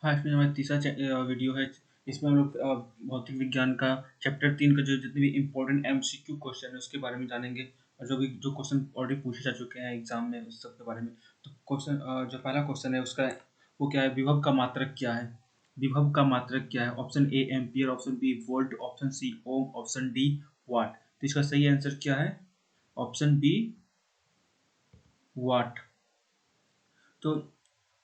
हाँ, इसमें हमारा तीसरा वीडियो है। इसमें हम लोग भौतिक विज्ञान का चैप्टर 3 का जो जितने भी इम्पोर्टेंट एमसीक्यू क्वेश्चन है उसके बारे में जानेंगे, और जो क्वेश्चन ऑलरेडी पूछे जा चुके हैं एग्जाम में उस सब के बारे में। तो क्वेश्चन जो पहला क्वेश्चन है उसका वो क्या है, विभव का मात्रक क्या है। विभव का मात्रक क्या है? Option A ampere, option B volt, option C ohm, option D watt. तो इसका सही आंसर क्या है? Option B watt. तो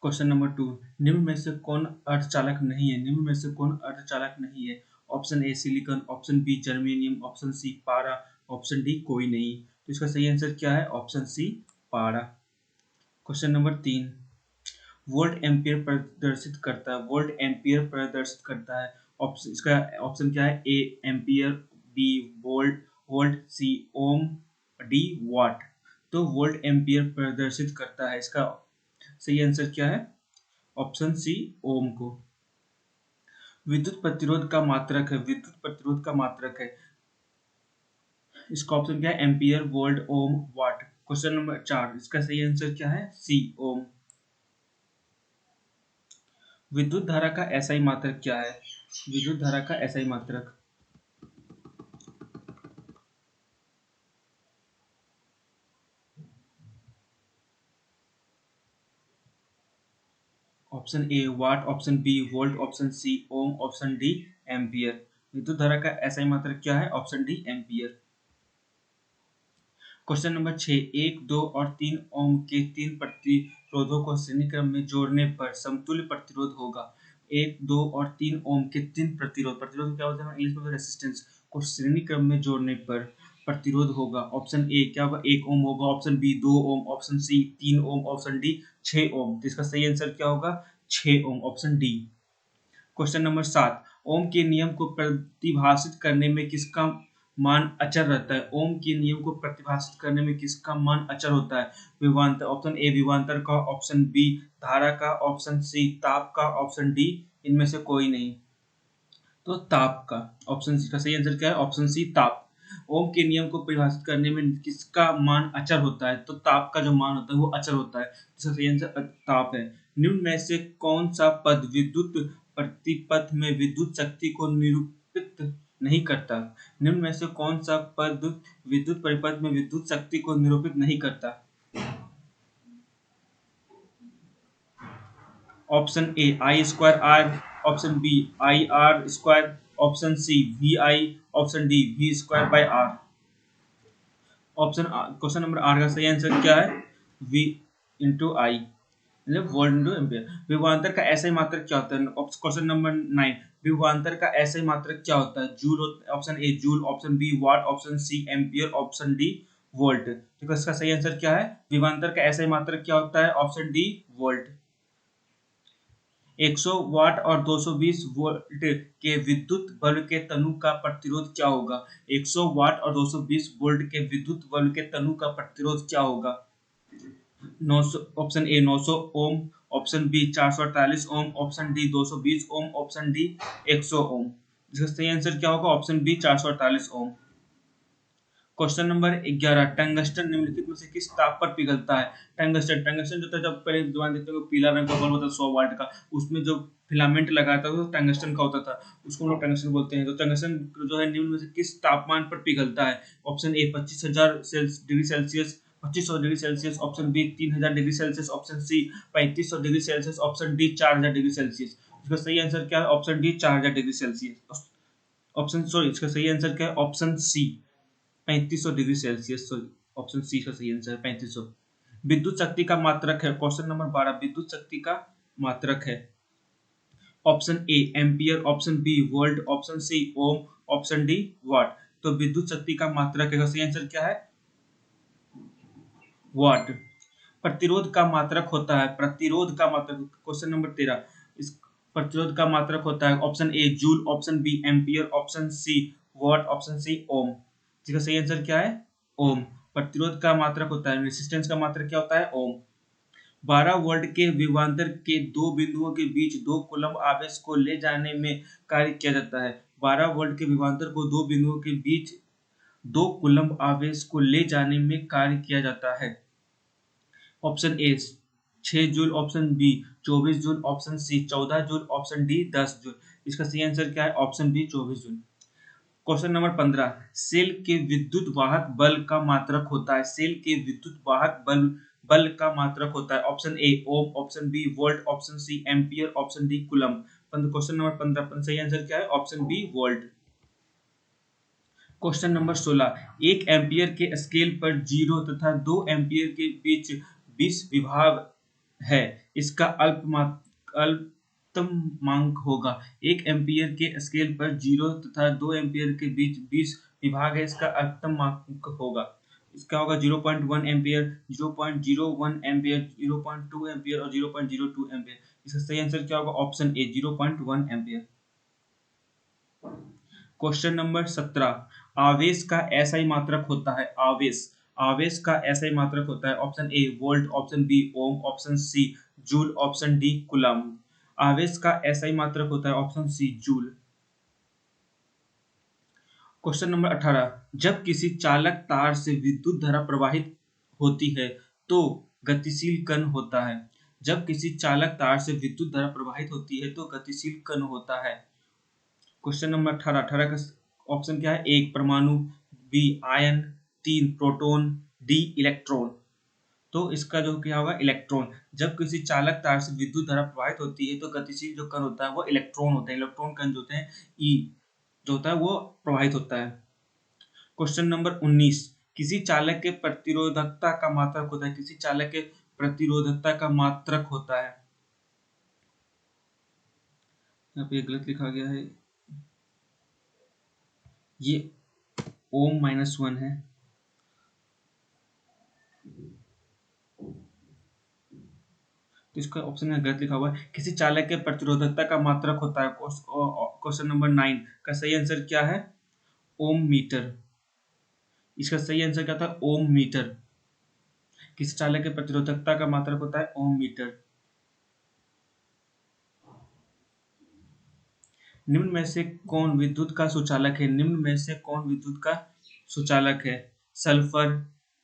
क्वेश्चन नंबर 2, निम्न में से कौन अर्धचालक नहीं है? निम्न में से कौन अर्धचालक नहीं है? Option A silicon, option B germanium, option C पारा, ऑप्शन डी कोई नहीं। तो इसका सही आंसर क्या है? ऑप्शन सी पारा। क्वेश्चन नंबर 3, वोल्ट एम्पियर प्रदर्शित करता है। वोल्ट एम्पियर प्रदर्शित करता है। ऑप्शन इसका ऑप्शन क्या है? A ampere, B volt, volt, C ohm, D watt. तो वोल्ट एम्पियर प्रदर्शित करता है, इसका सही आंसर क्या है? ऑप्शन सी ओम को। विद्युत प्रतिरोध का मात्रक है। विद्युत प्रतिरोध का मात्रक है, इसका ऑप्शन क्या है? एम्पियर, वोल्ट, ओम, वाट। क्वेश्चन नंबर 4, इसका सही आंसर क्या है? सी ओम। विद्युत धारा का एसआई मात्रक क्या है? विद्युत धारा का एसआई मात्रक, option A watt, option B volt, option C ohm, option D ampere. विद्युत धारा का एसआई मात्रक क्या है? Option D ampere. Question number 6, 1, 2 और 3 ओम के 3 प्रतिरोधों को श्रेणी क्रम में जोड़ने पर समतुल्य प्रतिरोध होगा। 1, 2 और 3 ओम के 3 प्रतिरोध क्या होता है? इंग्लिश में रेसिस्टेंस को श्रेणी क्रम में जोड़ने पर प्रतिरोध होगा। ऑप्शन ए क्या होगा? 1 ओम होगा, ऑप्शन बी 2 ओम, ऑप्शन सी 3 ओम, ऑप्शन डी 6 ओम। तो इसका सही आंसर क्या होगा? 6 ओम, ऑप्शन डी। क्वेश्चन नंबर 7, ओम के नियम को प्रतिभाषित करने में किसका मान अचर रहता है? ओम के नियम को प्रतिभाषित करने में किसका मान अचर होता है? विभवांतर, ऑप्शन ए विभवांतर का, ऑप्शन बी धारा का, ऑप्शन सी ताप का, ऑप्शन डी इनमें से कोई नहीं। तो ताप का, ऑप्शन सी का सही आंसर क्या है? ऑप्शन सी ताप। ओम के नियम को परिभाषित करने में किसका मान अचर होता है? तो ताप का जो मान होता है वो अचर होता है, इसका सही आंसर ताप है। निम्न में से कौन सा पद विद्युत प्रतिपथ में विद्युत शक्ति को निरूपित नहीं करता? निम्न में से कौन सा पद विद्युत परिपथ में विद्युत शक्ति को निरूपित नहीं करता? Option A I square R, option B I R square, option C V I, option D V square by R. Option question number R का सही आंसर क्या है? वी इंटू आई, मतलब वोल्ट इंटू एम्पियर। विभवांतर का ऐसा ही मात्रक क्या होता है? क्वेश्चन नंबर 9, विभवांतर का ऐसा ही मात्रक क्या होता है? Joule. Option A joule, option B watt, option C ampere, option D volt. तो इसका सही आंसर क्या है? विभवांतर का ऐसा ही मात्रक क्या होता है? Option D volt. 100 वाट और 220 वोल्ट के विद्युत बल्ब के तनु का प्रतिरोध क्या होगा? 100 वाट और 220 वोल्ट के विद्युत बल्ब के तनु का प्रतिरोध क्या होगा? 900, option A 900 ohm, option B 448 ohm, option D 220 ohm, option D 100 ohm. इसका सही आंसर क्या होगा? Option B 448 ohm. Question number 11, tungsten निम्नलिखित में से किस ताप पर पिघलता है? टंगस्टन, टंगस्टन जो था, जब पहले जमाने देखते हो पीला रंग का बल्ब होता था 100 वाट का, उसमें जो फिलामेंट लगा था वो टंगस्टन का होता था, उसको हम लोग टंगस्टन बोलते हैं। तो टंगस्टन जो है निम्न में से किस तापमान पर पिघलता है? Option A 25,000 degree Celsius, 2500 degree Celsius, option B 3000 degree Celsius, option C 3500 degree Celsius, option D 4000 degree Celsius. इसका सही आंसर क्या है? Option D 4000 degree Celsius. Option sorry, इसका सही आंसर क्या है? Option C 3500 degree Celsius. Sorry, option C का सही आंसर है 3500। विद्युत शक्ति का मात्रक है। क्वेश्चन नंबर 12, विद्युत शक्ति का मात्रक है। Option A ampere, option B volt, option C ohm, option D watt. तो विद्युत शक्ति का मात्रक है, सही आंसर क्या है? वाट। प्रतिरोध का मात्रक होता है। प्रतिरोध का मात्रक, क्वेश्चन नंबर 13, इस प्रतिरोध का मात्रक होता है। Option A joule, option B ampere, option C watt, option C ohm. इसका सही आंसर क्या है? ओम। प्रतिरोध का मात्रक होता है, रेजिस्टेंस का मात्रक क्या होता है? ओम। 12 वोल्ट के विभवांतर के दो बिंदुओं के बीच 2 कूलम्ब आवेश को ले जाने में कार्य किया जाता है। 12 वोल्ट के विभवांतर को दो बिंदुओं के बीच 2 कूलम्ब आवेश को ले जाने में कार्य किया जाता है। Option A 6 joule option B, 24 joule option C, 14 joule option D, 10 joule. इसका सही आंसर क्या है? Option B 24 joule. Question number 15, cell के विद्युत वाहक बल का मात्रक होता है। सेल के विद्युत वाहक बल बल का मात्रक होता है। Option A ohm, option B volt, option C ampere, option D coulomb. Question number 15 सही आंसर क्या है? Option B volt. Question number 16, 1 ampere के स्केल पर 0 तथा 2 एम्पियर के बीच 20 विभाग है, इसका अल्पतमांक होगा। 1 एम्पियर के स्केल पर 0 तथा 2 एम्पियर के बीच 20 विभाग है, इसका अल्पतमांक होगा। इसका होगा 0.1 एम्पियर, 0.01 एम्पियर, 0.2 एम्पियर और 0.02 एम्पियर। इसका सही आंसर क्या होगा? Option A 0.1 ampere. Question number 17, आवेश का एसआई मात्रक होता है। आवेश का एसआई मात्रक होता है। Option A volt, option B ohm, option C joule, option D coulomb. आवेश का एसआई मात्रक होता है option C joule. Question number 18, जब किसी चालक तार से विद्युत धारा प्रवाहित होती है तो गतिशील कण होता है। जब किसी चालक तार से विद्युत धारा प्रवाहित होती है तो गतिशील कण होता है। क्वेश्चन नंबर 18 का ऑप्शन क्या है? 1 परमाणु, बी आयन, 3 प्रोटॉन, डी इलेक्ट्रॉन। तो इसका जो क्या होगा? इलेक्ट्रॉन। जब किसी चालक तार से विद्युत धारा प्रवाहित होती है तो गतिशील जो कण होता है वो इलेक्ट्रॉन होता है। इलेक्ट्रॉन कण जो होते हैं ई जो होता है वो प्रवाहित होता है। क्वेश्चन नंबर 19, किसी चालक के प्रतिरोधकता का मात्रक होता है। किसी चालक के प्रतिरोधकता का मात्रक होता है। यहाँ पे गलत लिखा गया है, ये ओम -1 है। तो इसका ऑप्शन में गलत लिखा हुआ है। किसी चालक के प्रतिरोधकता का मात्रक होता है। क्वेश्चन नंबर 9 का सही आंसर क्या है? ओम मीटर। इसका सही आंसर क्या था? ओम मीटर। किसी चालक के प्रतिरोधकता का मात्रक होता है ओम मीटर। निम्न में से कौन विद्युत का सुचालक है? निम्न में से कौन विद्युत का सुचालक है? सल्फर,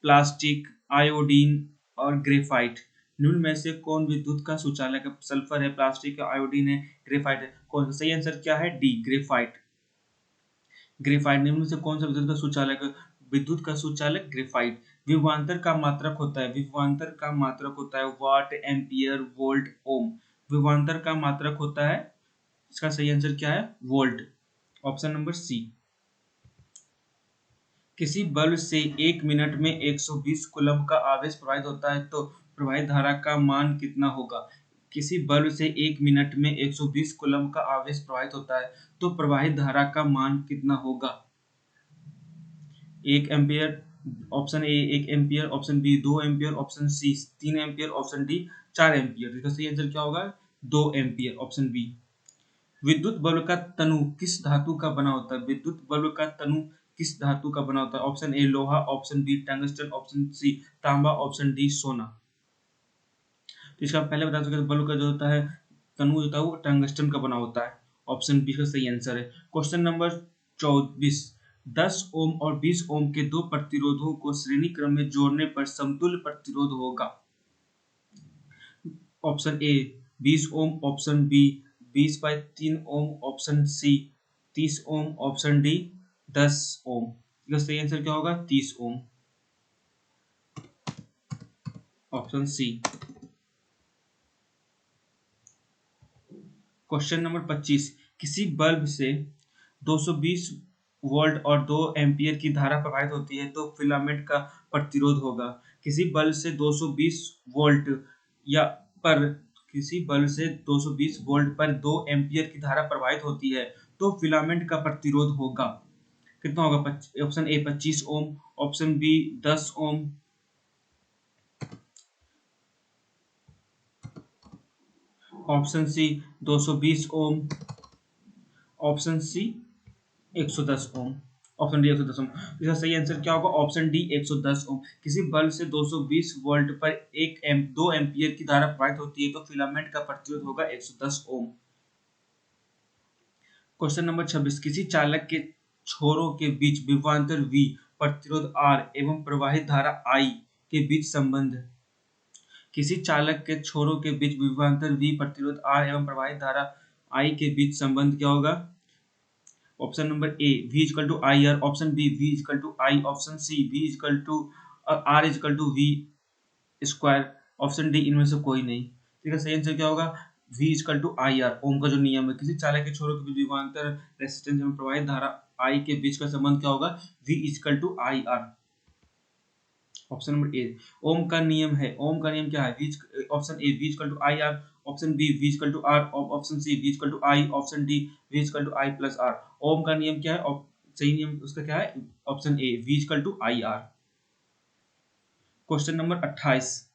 प्लास्टिक, आयोडीन और ग्रेफाइट। निम्न में से कौन विद्युत का सुचालक है? सल्फर है, प्लास्टिक है, आयोडीन है, ग्रेफाइट है। कौन सा? सही आंसर क्या है? D graphite. ग्रेफाइट निम्न में से कौन सा विद्युत का सुचालक है? विद्युत का सुचालक ग्रेफाइट। विभवांतर का मात्रक होता है। विभवांतर का मात्रक होता है वाट, एम्पियर, वोल्ट, ओम। विभवांतर का मात्रक होता है, इसका सही आंसर क्या है? वोल्ट। Option number C. किसी बल्ब से 1 मिनट में 120 कूलम का आवेश प्रवाहित होता है तो प्रवाहित धारा का मान कितना होगा? किसी बल्ब से 1 मिनट में 120 कूलम का आवेश प्रवाहित होता है तो प्रवाहित धारा का मान कितना होगा? 1 ampere, option A 1 ampere, option B 2 ampere, option C 3 ampere, option D 4 ampere. इसका सही आंसर क्या होगा? 2 एम्पियर, ऑप्शन बी। विद्युत बल्ब का तनु किस धातु का बना होता है? विद्युत बल्ब का तनु किस धातु का बना होता है? ऑप्शन ए लोहा, option B tungsten, option C तांबा, ऑप्शन डी सोना। तो इसका पहले बता चुके बल्ब का जो होता है तनु होता है वो टंगस्टन का बना होता है। ऑप्शन बी का सही आंसर है। क्वेश्चन नंबर 24, 10 ओम और 20 ओम के दो प्रतिरोधों को श्रेणी क्रम में जोड़ने पर समतुल्य प्रतिरोध होगा। Option A 20 ohm, option B 20/3 ohm, option C 30 ohm, option D 10 ohm. इसका सही आंसर क्या होगा? 30 ohm, option C. Question number 25, किसी बल्ब से 220 वोल्ट और 2 एम्पियर की धारा प्रवाहित होती है तो फिलामेंट का प्रतिरोध होगा। किसी बल्ब से 220 वोल्ट या पर किसी बल्ब से 220 वोल्ट पर 2 एम्पियर की धारा प्रवाहित होती है तो फिलामेंट का प्रतिरोध होगा कितना होगा? Option A 25 ohm, option B 10 ohm, option C 220 ohm, option C 110 ohm, option D 110 ohm. इसका सही आंसर क्या होगा? Option D 110 ohm. किसी बल्ब से 220 वोल्ट पर 2 एम्पियर की धारा प्रवाहित होती है तो फिलामेंट का प्रतिरोध होगा 110 ओम। क्वेश्चन नंबर 26, किसी चालक के छोरों के बीच विभवांतर V, प्रतिरोध R एवं प्रवाहित धारा I के बीच संबंध। किसी चालक के छोरों के बीच विभवांतर V प्रतिरोध R एवं प्रवाहित धारा I के बीच संबंध क्या होगा? Option number A V equal to I R, option B V equal to I, option C V equal to R equal to V square, option D इनमें से कोई नहीं। ठीक है, सही आंसर क्या होगा? V equal to I R. Ohm का जो नियम है, किसी चालक के छोरों के बीच विभवांतर रेजिस्टेंस एवं प्रवाहित धारा I के बीच का संबंध क्या होगा? V equal to I R. Option number A Ohm का नियम है। ओम का नियम क्या है? Option A V equal to I R, option B V equal to R, option C V equal to I, option D V equal to I plus R. Ohm का नियम क्या है? सही नियम उसका क्या है? Option A V equal to I R. Question number 28,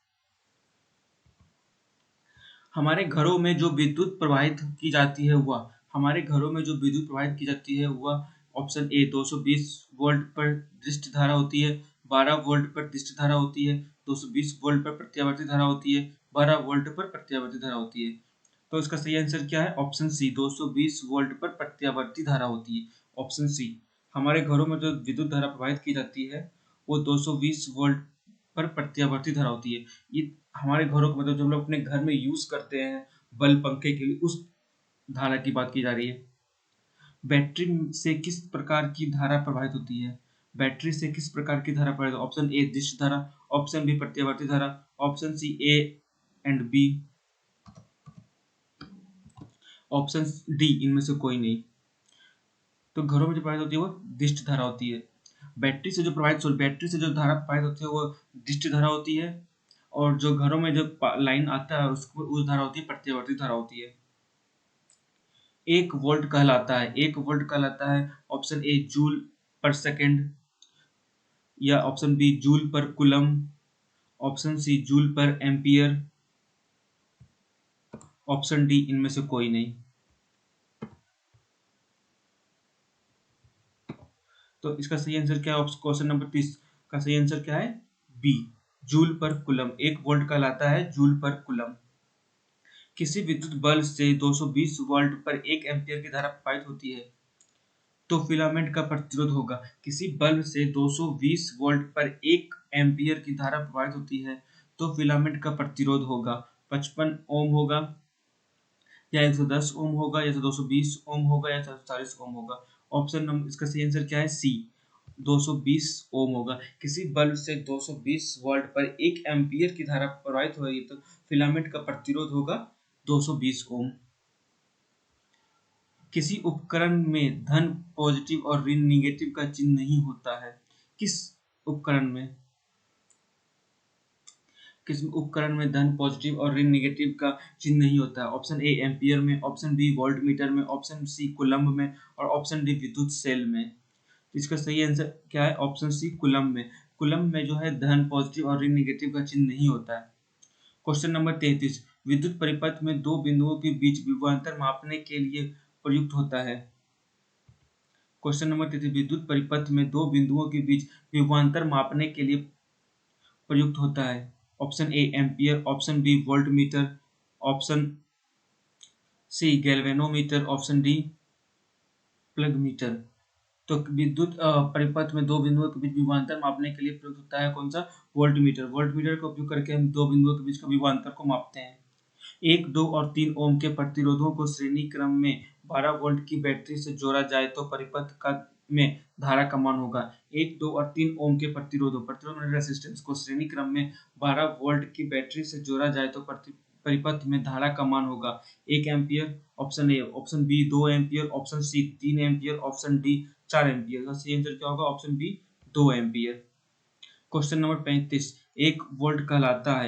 हमारे घरों में जो विद्युत प्रवाहित की जाती है वह हमारे घरों में जो विद्युत प्रवाहित की जाती है वह ऑप्शन ए 220 वोल्ट पर दृष्ट धारा होती है, 12 वोल्ट पर दृष्ट धारा होती है, 220 वोल्ट पर प्रत्यावर्ती धारा होती है, 12 वोल्ट पर प्रत्यावर्ती धारा होती है। तो इसका सही आंसर क्या है? ऑप्शन सी 220 वोल्ट पर प्रत्यावर्ती धारा होती है। ऑप्शन सी, हमारे घरों में जो विद्युत धारा प्रवाहित की जाती है वो 220 वोल्ट पर प्रत्यावर्ती धारा होती है। ये हमारे घरों को मतलब जो हम लोग अपने घर में यूज करते हैं बल्ब पंखे के लिए, उस धारा की बात की जा रही है। बैटरी से किस प्रकार की धारा प्रवाहित होती है? बैटरी से किस प्रकार की धारा प्रवाहित? ऑप्शन ए दिश धारा, ऑप्शन बी प्रत्यावर्ती धारा, option C A and B, option D इनमें से कोई नहीं। तो घरों में जो प्रवाहित होती है वो दिष्ट धारा होती है। बैटरी से जो धारा प्रवाहित होती है वो दिष्ट धारा होती है, और जो घरों में जो लाइन आता है उसको उस धारा होती है प्रत्यावर्ती धारा होती है। 1 वोल्ट कहलाता है option A joule per second, या option B joule per coulomb, option C joule per ampere, option D इनमें से कोई नहीं। तो इसका सही आंसर क्या है? क्वेश्चन नंबर 30 का सही आंसर क्या है? B joule per coulomb. 1 volt कहलाता है जूल पर कुलम। किसी विद्युत बल्ब से 220 वोल्ट पर 1 एम्पियर की धारा प्रवाहित होती है तो फिलामेंट का प्रतिरोध होगा। किसी बल्ब से 220 वोल्ट पर 1 एम्पियर की धारा प्रवाहित होती है तो फिलामेंट का प्रतिरोध होगा 55 ओम होगा, या 110 ओम होगा, या 220 ओम होगा, या 140 ओम होगा। ऑप्शन नंबर इसका सही आंसर क्या है? सी 220 ओम होगा। किसी बल्ब से 220 वोल्ट पर 1 एम्पियर की धारा प्रवाहित हो रही है तो फिलामेंट का प्रतिरोध होगा 220 ओम। किसी उपकरण में धन पॉजिटिव और ऋण निगेटिव का चिन्ह नहीं होता है। किस उपकरण में धन पॉजिटिव और ऋण निगेटिव का चिन्ह नहीं होता है? ऑप्शन ए एम्पियर में, ऑप्शन बी वोल्ट मीटर में, ऑप्शन सी कुलम्ब में, और ऑप्शन डी विद्युत सेल में। इसका सही आंसर क्या है? ऑप्शन सी कुलम्ब में। कुलम्ब में जो है धन पॉजिटिव और ऋण निगेटिव का चिन्ह नहीं होता है। क्वेश्चन नंबर 33, विद्युत परिपथ में दो बिंदुओं के बीच विभवांतर मापने के लिए प्रयुक्त होता है। क्वेश्चन नंबर 33, विद्युत परिपथ में दो बिंदुओं के बीच विभवांतर मापने के लिए प्रयुक्त होता है। Option A ampere, option B voltmeter, option C galvanometer, option D plug meter. तो विद्युत परिपथ में दो बिंदुओं के बीच विभवांतर मापने के लिए प्रयुक्त होता है कौन सा? Volt meter. वोल्ट मीटर का उपयोग करके हम दो बिंदुओं के बीच का विभवांतर को मापते हैं। 1, 2 और 3 ओम के प्रतिरोधों को श्रेणी क्रम में 12 वोल्ट की बैटरी से जोड़ा जाए तो परिपथ का में धारा का मान होगा। 1, 2 और 3 ओम के प्रतिरोध रेसिस्टेंस को श्रेणी क्रम में 12 वोल्ट की बैटरी से जोड़ा जाए तो परिपथ में धारा का मान होगा 1 ampere, option A, option B 2 ampere, option C 3 ampere, option D 4 ampere. का सही आंसर क्या होगा? Option B 2 ampere. Question number 35, 1 volt कहलाता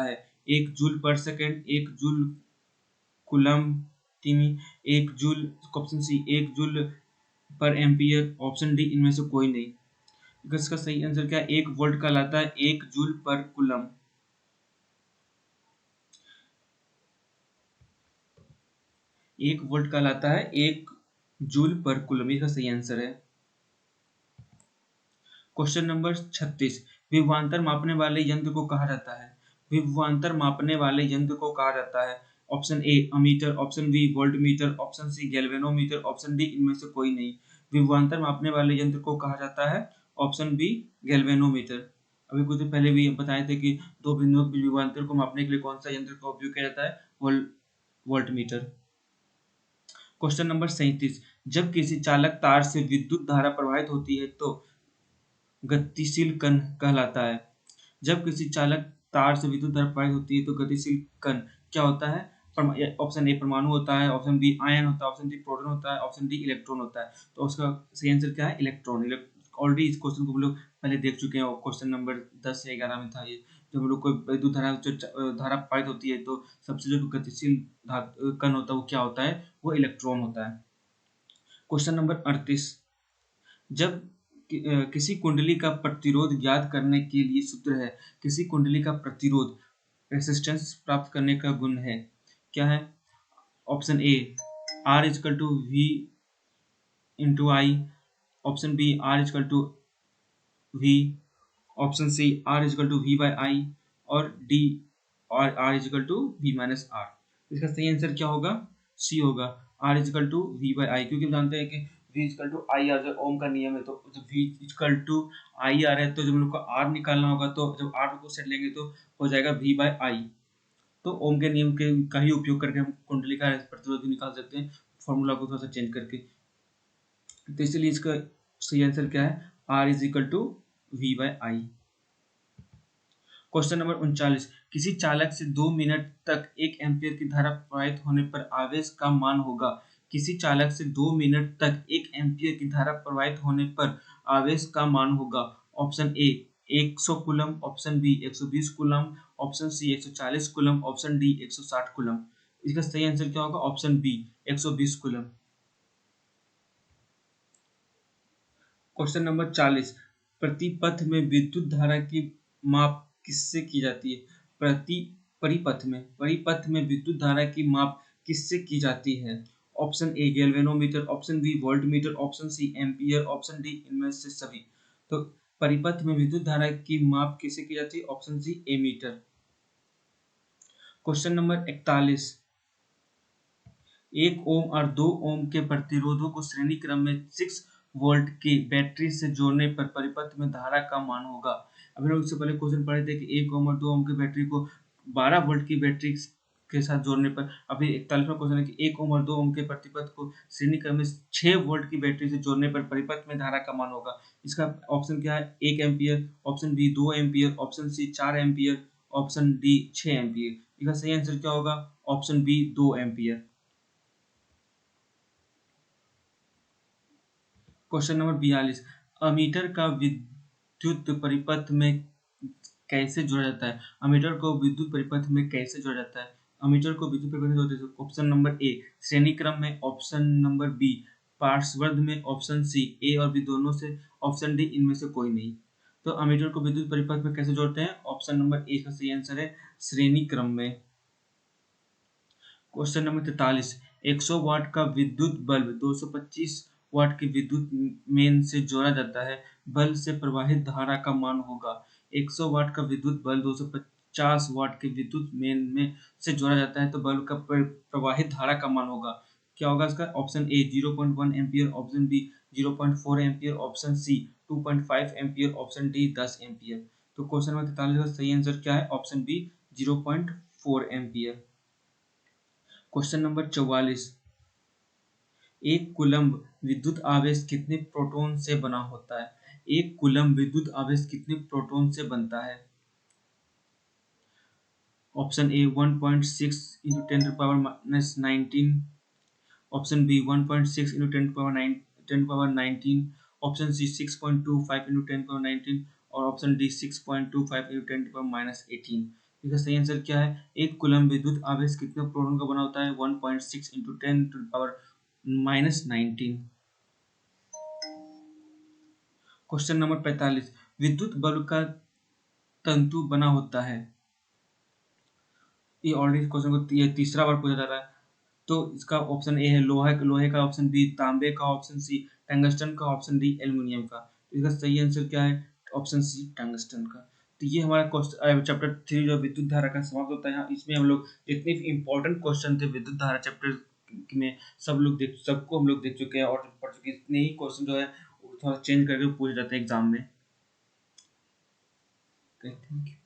है 1 joule per second, 1 joule coulomb, 1 joule, option C 1 joule per ampere, option D इनमें से कोई नहीं। इसका सही आंसर क्या है? 1 वोल्ट कहलाता है 1 जूल पर कुलम्ब। 1 वोल्ट कहलाता है 1 जूल पर कुलम्ब। इसका सही आंसर है। क्वेश्चन नंबर 36, विभवांतर मापने वाले यंत्र को कहा जाता है? विभवांतर मापने वाले यंत्र को कहा जाता है। Option A ammeter, option B voltmeter, option C galvanometer, option D इनमें से कोई नहीं। विभवांतर मापने वाले यंत्र को कहा जाता है ऑप्शन बी गैल्वेनोमीटर। अभी कुछ देर पहले भी बताए थे कि दो बिंदुओं के विभवांतर को मापने के लिए कौन सा यंत्र का उपयोग किया जाता है? वोल्टमीटर। क्वेश्चन नंबर 37, जब किसी चालक तार से विद्युत धारा प्रवाहित होती है तो गतिशील कण कहलाता है। जब किसी चालक तार से विद्युत धारा प्रवाहित होती है तो गतिशील कण क्या होता है? ऑप्शन ए परमाणु होता है, ऑप्शन बी आयन होता है, ऑप्शन सी प्रोटॉन होता है, ऑप्शन डी इलेक्ट्रॉन होता है। तो उसका सही आंसर क्या है? इलेक्ट्रॉन। ऑलरेडी इस क्वेश्चन को हम लोग पहले देख चुके हैं, क्वेश्चन नंबर 10 या 11 में था ये। जब हम लोग को विद्युत धारा जो धारा प्रवाहित होती है तो सबसे जो गतिशील कण होता है वो क्या होता है? वो इलेक्ट्रॉन होता है। क्वेश्चन नंबर 38, जब किसी कुंडली का प्रतिरोध ज्ञात करने के लिए सूत्र है। किसी कुंडली का प्रतिरोध रेसिस्टेंस प्राप्त करने का गुण है, क्या है? Option A R is equal to V into I, option B R is equal to V, option C R is equal to V by I, और डी और R is equal to V minus R. इसका सही आंसर क्या होगा? सी होगा, R is equal to V by I, क्योंकि हम जानते हैं कि V is equal to I R, जब ओम का नियम है तो जब V is equal to I are है तो जब हम लोग को आर निकालना होगा तो जब आर को सेट लेंगे तो हो जाएगा वी बाई आई। तो ओम के नियम के का ही उपयोग करके हम कुंडली का प्रतिरोध भी निकाल सकते हैं, फॉर्मूला को थोड़ा सा चेंज करके। तो इसलिए इसका सही आंसर क्या है? R is equal to V by I. Question number 39, किसी चालक से 2 मिनट तक 1 एम्पियर की धारा प्रवाहित होने पर आवेश का मान होगा। किसी चालक से 2 मिनट तक 1 एम्पियर की धारा प्रवाहित होने पर आवेश का मान होगा। Option A 100 coulomb, option B 120 coulomb, option C 140 coulomb, option D 160 coulomb. इसका सही आंसर क्या होगा? Option B 120 coulomb. Question number 40, प्रति पथ में विद्युत धारा की माप किससे की जाती है? परिपथ में विद्युत धारा की माप किससे की जाती है? Option A galvanometer, option B voltmeter, option C ampere, option D इनमें से सभी। तो परिपथ में विद्युत धारा की माप किससे की जाती है? Option C ammeter. Question number 41, 1 ohm और 2 ओम के प्रतिरोधों को श्रेणी क्रम में 6 वोल्ट की बैटरी से जोड़ने पर परिपथ में धारा का मान होगा। अभी लोग इससे पहले क्वेश्चन पढ़े थे कि 1 ओम और 2 ओम की बैटरी को 12 वोल्ट की बैटरी के साथ जोड़ने पर। अभी 41वां क्वेश्चन है कि 1 ओम और 2 ओम के प्रतिपथ को श्रेणी क्रम में 6 वोल्ट की बैटरी से जोड़ने पर परिपथ में धारा का मान होगा। इसका ऑप्शन क्या है? 1 ampere, option B 2 ampere, option C 4 ampere, option D 6 ampere. इसका सही आंसर क्या होगा? Option B 2 ampere. Question number 42, ammeter का विद्युत परिपथ में कैसे जोड़ा जाता है? अमीटर को विद्युत परिपथ में कैसे जोड़ा जाता है? अमीटर को विद्युत परिपथ में जोड़ते हैं। ऑप्शन नंबर ए श्रेणी क्रम में, ऑप्शन नंबर बी पार्श्ववर्ध में, ऑप्शन सी ए और बी दोनों से, ऑप्शन डी इनमें से कोई नहीं। तो अमीटर को विद्युत परिपथ में कैसे जोड़ते हैं? ऑप्शन नंबर ए का सही आंसर है श्रेणी क्रम में। क्वेश्चन नंबर 43, 100 वाट का विद्युत बल्ब 225 वाट की विद्युत मेन से जोड़ा जाता है। बल्ब से प्रवाहित धारा का मान होगा। 100 वाट का विद्युत बल्ब 250 वाट के विद्युत मेन में से जोड़ा जाता है तो बल्ब का प्रवाहित धारा का मान होगा। क्या होगा इसका? Option A 0.1 ampere, option B 0.4 ampere, option C 2.5 ampere, option D 10 ampere. तो क्वेश्चन नंबर 43 का सही आंसर क्या है? Option B 0.4 ampere. Question number 44, एक कूलम्ब विद्युत आवेश कितने प्रोटॉन से बना होता है? एक कूलम्ब विद्युत आवेश कितने प्रोटॉन से बनता है? Option A 1.6 into 10 to power minus 19, option B 1.6 into 10 power 10 power 19, option C 6.25 into 10 power 19 और option D 6.25 into 10 power minus 18। इसका सही आंसर क्या है? एक कूलम्ब विद्युत आवेश कितने प्रोटॉन का बना होता है? 1.6 into 10 to power minus 19। Question number 45, विद्युत बल्ब का तंतु बना होता है। ये ऑलरेडी क्वेश्चन को ये तीसरा बार पूछा जा रहा है। तो इसका ऑप्शन ए है लोहे का, ऑप्शन बी तांबे का, ऑप्शन सी टंगस्टन का, ऑप्शन डी एल्युमिनियम का। तो इसका सही आंसर क्या है? ऑप्शन सी टंगस्टन का। तो ये हमारा क्वेश्चन चैप्टर 3 जो विद्युत धारा का समाप्त होता है। इसमें हम लोग जितने भी इंपॉर्टेंट क्वेश्चन थे विद्युत धारा चैप्टर में सबको हम लोग देख चुके हैं और पढ़ चुके हैं। इतने ही क्वेश्चन जो है थोड़ा चेंज करके पूछे जाते हैं एग्जाम में। Thank you.